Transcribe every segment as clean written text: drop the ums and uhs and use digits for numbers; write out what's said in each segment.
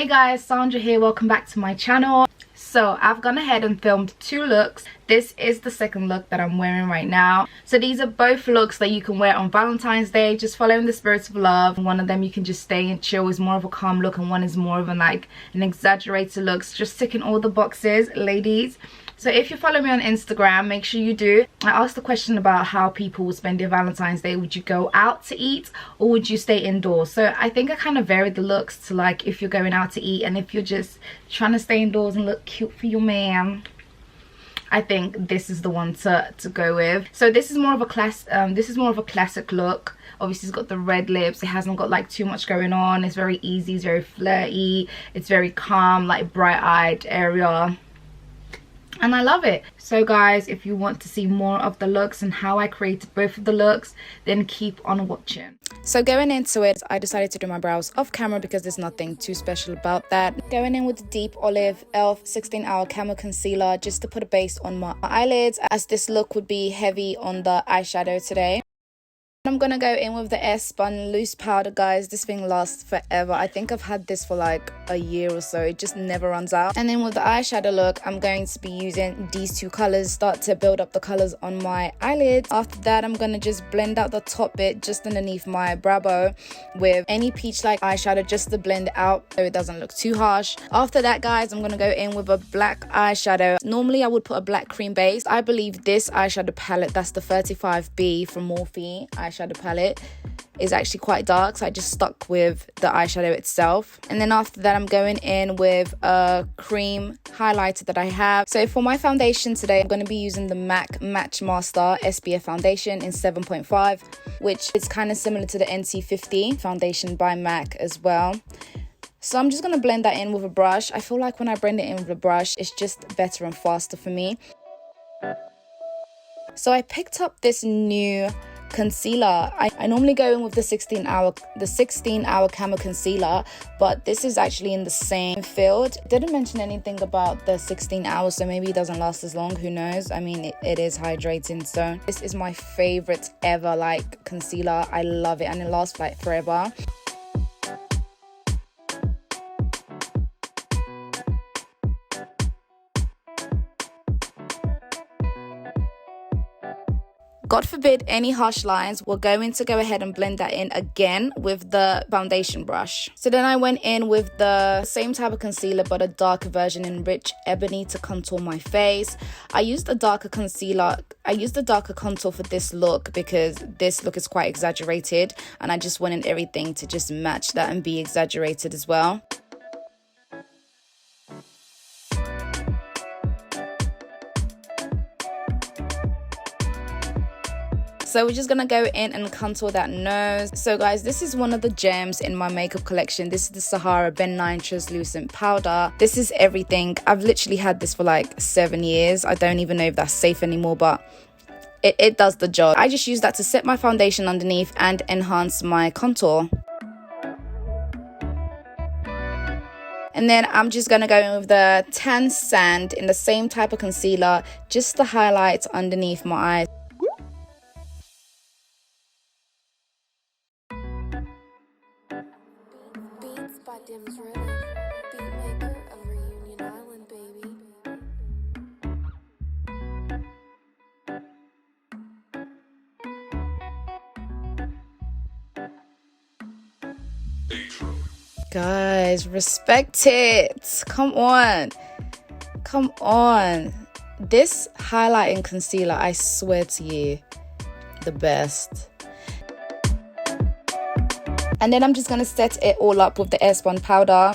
Hey guys, Sandra here. Welcome back to my channel. So I've gone ahead and filmed two looks. This is the second look that I'm wearing right now. So these are both looks that you can wear on Valentine's Day, just following the spirit of love. One of them you can just stay and chill, is more of a calm look, and one is more of an exaggerated look. So just ticking all the boxes, ladies. So if you follow me on Instagram, make sure you do. I asked the question about how people would spend their Valentine's Day. Would you go out to eat or would you stay indoors? So I think I kind of varied the looks to like if you're going out to eat and if you're just trying to stay indoors and look cute for your man. I think this is the one to go with. So this is more of a classic look. Obviously it's got the red lips. It hasn't got like too much going on. It's very easy, it's very flirty, it's very calm, like bright-eyed area. And I love it. So guys, if you want to see more of the looks and how I created both of the looks, then keep on watching. So going into it, I decided to do my brows off camera because there's nothing too special about that. Going in with the deep olive e.l.f. 16-hour camo concealer just to put a base on my eyelids, as this look would be heavy on the eyeshadow today. I'm gonna go in with the Airspun loose powder, guys. This thing lasts forever. I think I've had this for like a year or so. It just never runs out. And then with the eyeshadow look, I'm going to be using these two colors. Start to build up the colors on my eyelids. After that, I'm gonna just blend out the top bit just underneath my brow bone with any peach-like eyeshadow just to blend it out so it doesn't look too harsh. After that, guys, I'm gonna go in with a black eyeshadow. Normally, I would put a black cream base. I believe this eyeshadow palette, that's the 35B from Morphe eyeshadow palette, is actually quite dark, so I just stuck with the eyeshadow itself. And then after that, I'm going in with a cream highlighter that I have. So for my foundation today, I'm going to be using the MAC Match Master SPF foundation in 7.5, which is kind of similar to the NC50 foundation by MAC as well. So I'm just going to blend that in with a brush. I feel like when I blend it in with a brush, it's just better and faster for me. So I picked up this new concealer. I normally go in with the 16-hour camo concealer, but this is actually in the same field. Didn't mention anything about the 16 hours, so maybe it doesn't last as long, who knows. I mean, it is hydrating. So this is my favorite ever like concealer. I love it and it lasts like forever. God forbid any harsh lines, we're going to go ahead and blend that in again with the foundation brush. So then I went in with the same type of concealer but a darker version in Rich Ebony to contour my face. I used a darker concealer. I used the darker contour for this look because this look is quite exaggerated and I just wanted everything to just match that and be exaggerated as well. So we're just gonna go in and contour that nose. So guys, this is one of the gems in my makeup collection. This is the Sahara Ben 9 translucent powder. This is everything. I've literally had this for like 7 years. I don't even know if that's safe anymore, but it does the job. I just use that to set my foundation underneath and enhance my contour. And then I'm just gonna go in with the Tan Sand in the same type of concealer, just to highlight underneath my eyes. Guys, respect it. Come on. Come on. This highlighting concealer, I swear to you, the best. And then I'm just going to set it all up with the Airspun powder.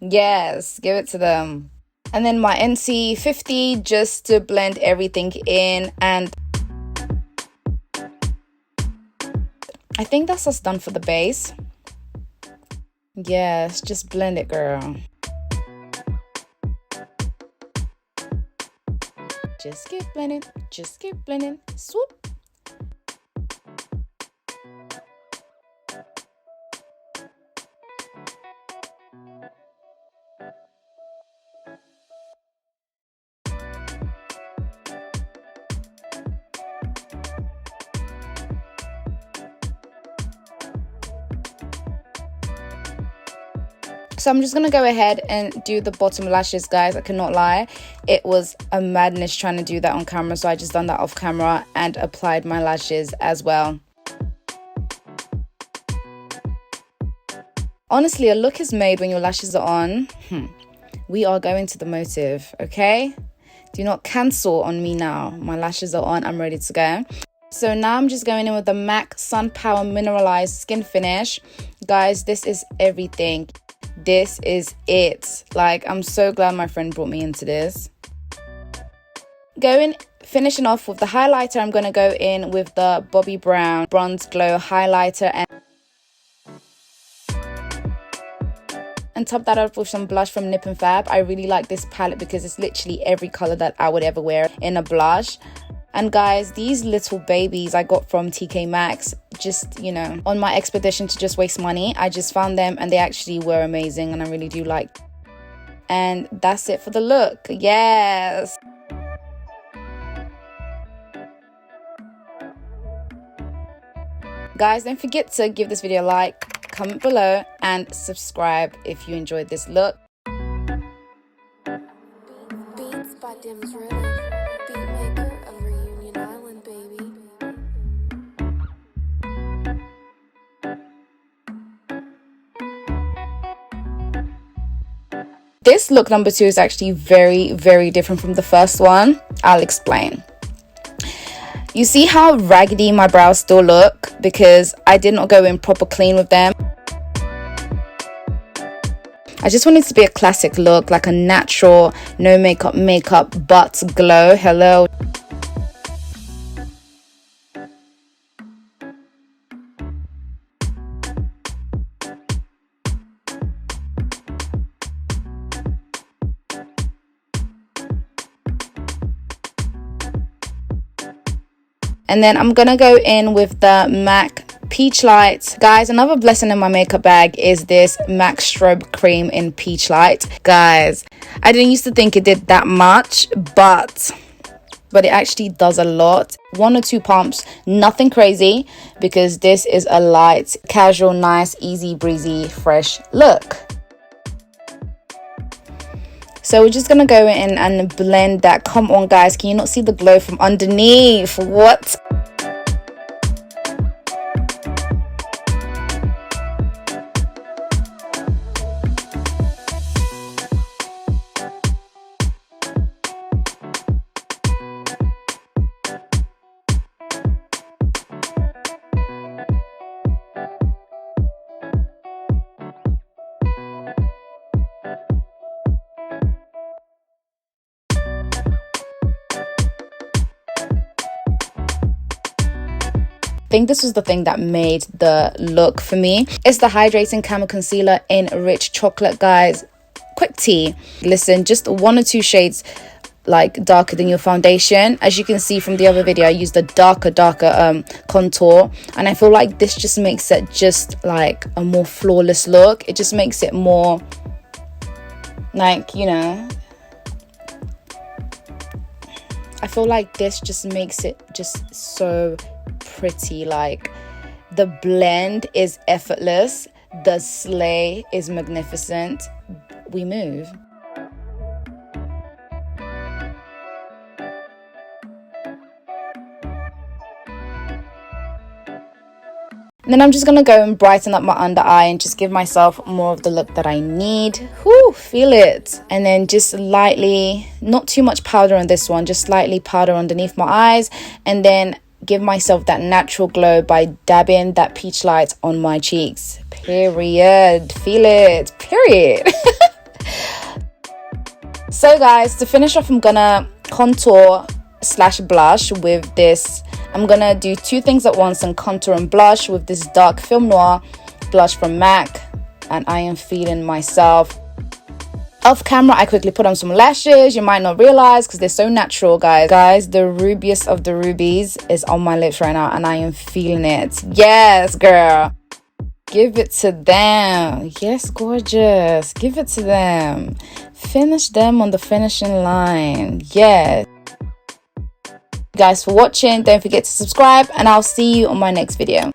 Yes, give it to them. And then my NC50 just to blend everything in. And I think that's us done for the base. Yes, just blend it, girl. Just keep blending, just keep blending. Swoop. So I'm just gonna go ahead and do the bottom lashes, guys. I cannot lie, it was a madness trying to do that on camera, so I just done that off camera and applied my lashes as well. Honestly, a look is made when your lashes are on. We are going to the motive, okay? Do not cancel on me now. My lashes are on, I'm ready to go. So now I'm just going in with the MAC Sun Power Mineralized Skin Finish. Guys, this is everything. This is it. Like, I'm so glad my friend brought me into this. Finishing off with the highlighter, I'm going to go in with the Bobbi Brown Bronze Glow Highlighter and top that up with some blush from Nip and Fab. I really like this palette because it's literally every color that I would ever wear in a blush. And guys, these little babies I got from TK Maxx, just, you know, on my expedition to just waste money. I just found them and they actually were amazing and I really do like. And that's it for the look. Yes. Guys, don't forget to give this video a like, comment below and subscribe if you enjoyed this look. Beats by Dim's Rhythm, beat maker of Reunion Island, baby. This look number 2 is actually very, very different from the first one. I'll explain. You see how raggedy my brows still look because I did not go in proper clean with them. I just wanted to be a classic look, like a natural, no makeup but glow. Hello. And then I'm gonna go in with the MAC Peach Light. Guys, another blessing in my makeup bag is this MAC Strobe Cream in Peach Light. Guys, I didn't used to think it did that much, but it actually does a lot. 1 or 2 pumps, nothing crazy, because this is a light, casual, nice, easy, breezy, fresh look. So we're just gonna go in and blend that. Come on, guys, can you not see the glow from underneath? What? I think this was the thing that made the look for me. It's the Hydrating Camo Concealer in Rich Chocolate, guys. Quick tea. Listen, just 1 or 2 shades like darker than your foundation. As you can see from the other video, I used a darker contour, and I feel like this just makes it just like a more flawless look. It just makes it more like, you know, I feel like this just makes it just so pretty. Like, the blend is effortless, the slay is magnificent. We move. And then I'm just gonna go and brighten up my under eye and just give myself more of the look that I need. Whoo, feel it. And then just lightly, not too much powder on this one, just slightly powder underneath my eyes, and then give myself that natural glow by dabbing that peach light on my cheeks. Period. Feel it. Period. So guys, to finish off, I'm gonna contour / blush with this. I'm gonna do 2 things at once and contour and blush with this dark Film Noir blush from MAC, and I am feeling myself. Off camera, I quickly put on some lashes. You might not realize because they're so natural, guys. Guys, the rubiest of the rubies is on my lips right now, and I am feeling it. Yes, girl. Give it to them. Yes, gorgeous. Give it to them. Finish them on the finishing line. Yes. Guys, for watching. Don't forget to subscribe, and I'll see you on my next video.